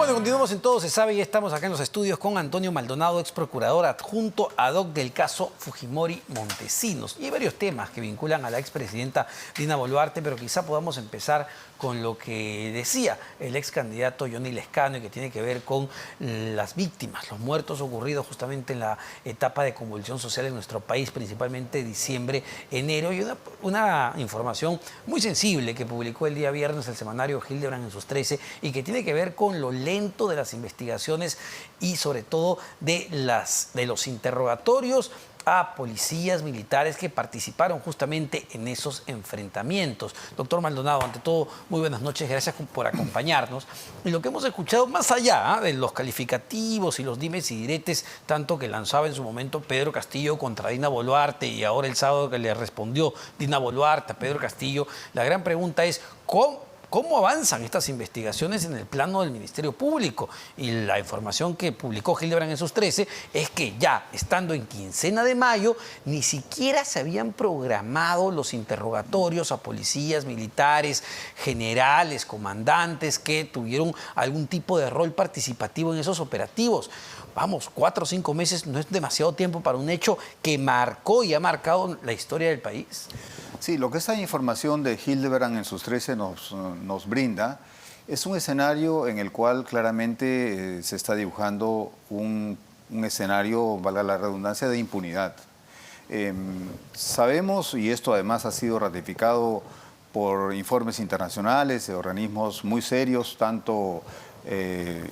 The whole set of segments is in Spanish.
Bueno, continuamos en Todo se sabe y estamos acá en los estudios con Antonio Maldonado, ex procurador adjunto ad hoc del caso Fujimori Montesinos. Y hay varios temas que vinculan a la expresidenta Dina Boluarte, pero quizá podamos empezar con lo que decía el ex candidato Johnny Lezcano y que tiene que ver con las víctimas, los muertos ocurridos justamente en la etapa de convulsión social en nuestro país, principalmente diciembre, enero, y una información muy sensible que publicó el día viernes el semanario Hildebrand en sus 13 y que tiene que ver con lo lento de las investigaciones y sobre todo de los interrogatorios a policías militares que participaron justamente en esos enfrentamientos. Doctor Maldonado, ante todo, muy buenas noches, gracias por acompañarnos. Y lo que hemos escuchado, más allá de los calificativos y los dimes y diretes, tanto que lanzaba en su momento Pedro Castillo contra Dina Boluarte y ahora el sábado que le respondió Dina Boluarte a Pedro Castillo, la gran pregunta es, ¿cómo avanzan estas investigaciones en el plano del Ministerio Público? Y la información que publicó Hildebrand en sus 13 es que ya estando en quincena de mayo, ni siquiera se habían programado los interrogatorios a policías, militares, generales, comandantes que tuvieron algún tipo de rol participativo en esos operativos. Vamos, 4 o 5 meses no es demasiado tiempo para un hecho que marcó y ha marcado la historia del país. Sí, lo que esta información de Hildebrand en sus 13 nos brinda es un escenario en el cual claramente se está dibujando un escenario, valga la redundancia, de impunidad. Sabemos, y esto además ha sido ratificado por informes internacionales de organismos muy serios, tanto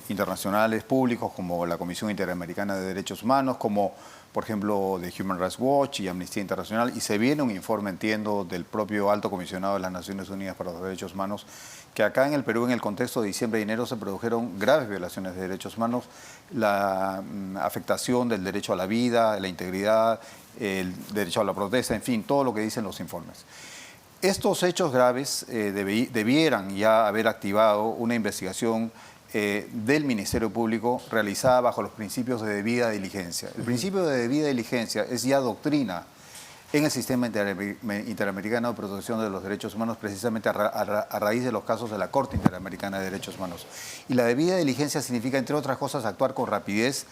internacionales públicos como la Comisión Interamericana de Derechos Humanos, como por ejemplo de Human Rights Watch y Amnistía Internacional, y se viene un informe, entiendo, del propio Alto Comisionado de las Naciones Unidas para los Derechos Humanos, que acá en el Perú, en el contexto de diciembre y enero, se produjeron graves violaciones de derechos humanos, la afectación del derecho a la vida, la integridad, el derecho a la protesta, en fin, todo lo que dicen los informes. Estos hechos graves debieran ya haber activado una investigación del Ministerio Público realizada bajo los principios de debida diligencia. El principio de debida diligencia es ya doctrina en el sistema interamericano de protección de los derechos humanos, precisamente a raíz de los casos de la Corte Interamericana de Derechos Humanos. Y la debida diligencia significa, entre otras cosas, actuar con rapidez,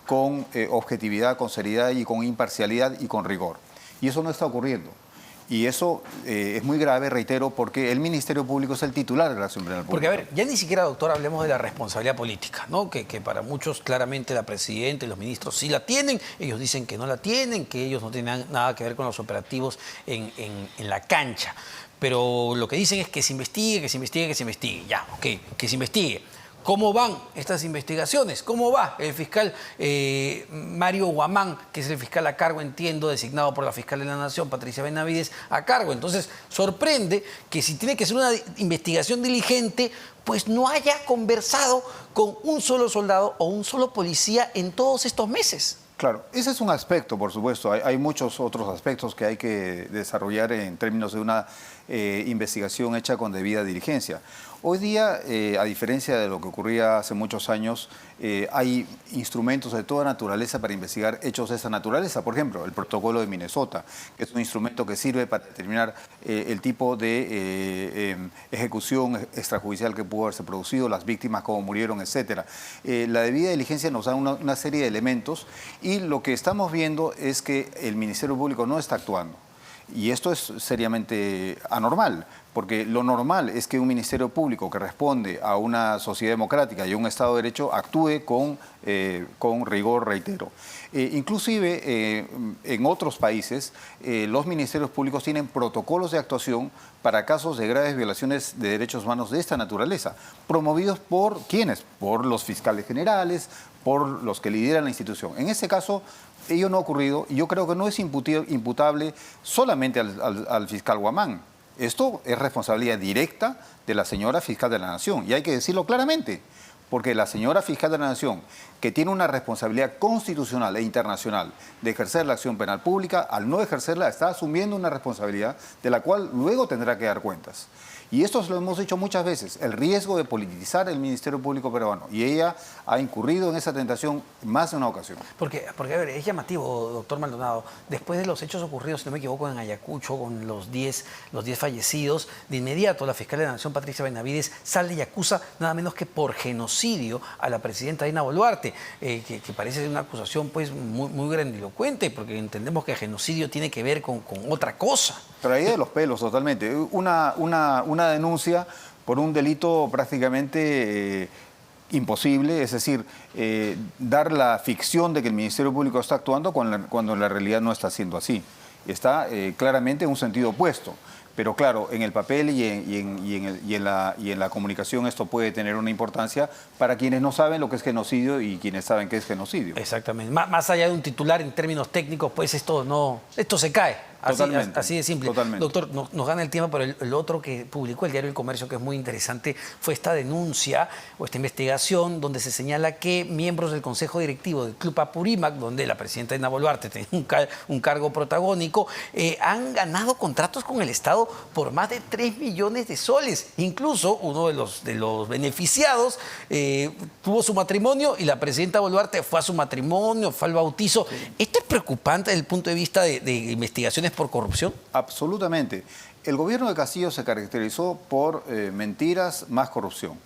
con objetividad, con seriedad y con imparcialidad y con rigor. Y eso no está ocurriendo. Y eso es muy grave, reitero, porque el Ministerio Público es el titular de la Asamblea del Público. Porque, a ver, ya ni siquiera, doctor, hablemos de la responsabilidad política, ¿no? Que para muchos, claramente, la presidenta y los ministros sí la tienen. Ellos dicen que no la tienen, que ellos no tienen nada que ver con los operativos en la cancha. Pero lo que dicen es que se investigue, que se investigue, que se investigue. Ya, ok, que se investigue. ¿Cómo van estas investigaciones? ¿Cómo va el fiscal Mario Guamán, que es el fiscal a cargo, entiendo, designado por la fiscal de la Nación, Patricia Benavides, a cargo? Entonces, sorprende que si tiene que ser una investigación diligente, pues no haya conversado con un solo soldado o un solo policía en todos estos meses. Claro, ese es un aspecto, por supuesto. Hay muchos otros aspectos que hay que desarrollar en términos de una investigación hecha con debida diligencia. Hoy día, a diferencia de lo que ocurría hace muchos años, hay instrumentos de toda naturaleza para investigar hechos de esa naturaleza. Por ejemplo, el protocolo de Minnesota, que es un instrumento que sirve para determinar el tipo de ejecución extrajudicial que pudo haberse producido, las víctimas, cómo murieron, etc. La debida diligencia nos da una serie de elementos y lo que estamos viendo es que el Ministerio Público no está actuando. Y esto es seriamente anormal, porque lo normal es que un Ministerio Público que responde a una sociedad democrática y a un Estado de Derecho actúe con rigor, reitero. Inclusive en otros países los ministerios públicos tienen protocolos de actuación para casos de graves violaciones de derechos humanos de esta naturaleza, promovidos por ¿quiénes? Por los fiscales generales, por los que lideran la institución. En este caso, ello no ha ocurrido y yo creo que no es imputable solamente al fiscal Guamán. Esto es responsabilidad directa de la señora fiscal de la Nación y hay que decirlo claramente, porque la señora fiscal de la Nación, que tiene una responsabilidad constitucional e internacional de ejercer la acción penal pública, al no ejercerla está asumiendo una responsabilidad de la cual luego tendrá que dar cuentas. Y esto lo hemos dicho muchas veces, el riesgo de politizar el Ministerio Público peruano. Y ella ha incurrido en esa tentación más de una ocasión. Porque a ver, es llamativo, doctor Maldonado, después de los hechos ocurridos, si no me equivoco, en Ayacucho, con los 10 fallecidos, de inmediato la fiscal de la Nación, Patricia Benavides, sale y acusa nada menos que por genocidio genocidio a la presidenta Dina Boluarte, que parece una acusación pues muy grandilocuente, porque entendemos que el genocidio tiene que ver con otra cosa. Traída de los pelos totalmente. Una denuncia por un delito prácticamente imposible, es decir, dar la ficción de que el Ministerio Público está actuando cuando en la realidad no está siendo así. Está claramente en un sentido opuesto. Pero claro, en el papel y en la comunicación esto puede tener una importancia para quienes no saben lo que es genocidio y quienes saben qué es genocidio. Exactamente. Más allá de un titular en términos técnicos, pues esto se cae. Así de simple. Totalmente. Doctor, nos gana el tiempo, pero el otro que publicó el diario El Comercio, que es muy interesante, fue esta denuncia o esta investigación donde se señala que miembros del Consejo Directivo del Club Apurímac, donde la presidenta Dina Boluarte tiene un cargo protagónico, han ganado contratos con el Estado por más de 3 millones de soles. Incluso uno de los beneficiados tuvo su matrimonio y la presidenta Boluarte fue a su matrimonio, fue al bautizo. Sí. ¿Esto es preocupante desde el punto de vista de investigaciones por corrupción? Absolutamente. El gobierno de Castillo se caracterizó por mentiras más corrupción.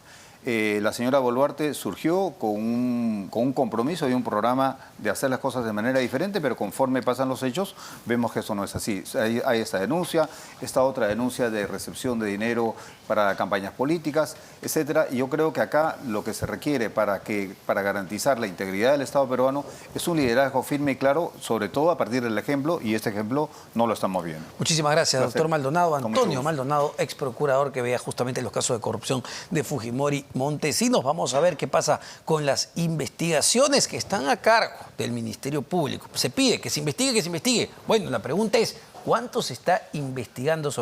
La señora Boluarte surgió con un compromiso y un programa de hacer las cosas de manera diferente, pero conforme pasan los hechos, vemos que eso no es así. Hay esta denuncia, esta otra denuncia de recepción de dinero para campañas políticas, etcétera. Y yo creo que acá lo que se requiere para garantizar la integridad del Estado peruano es un liderazgo firme y claro, sobre todo a partir del ejemplo, y este ejemplo no lo estamos viendo. Muchísimas gracias, doctor Maldonado. Antonio Maldonado, ex procurador que veía justamente los casos de corrupción de Fujimori Montesinos. Vamos a ver qué pasa con las investigaciones que están a cargo del Ministerio Público. Se pide que se investigue, que se investigue. Bueno, la pregunta es, ¿cuánto se está investigando sobre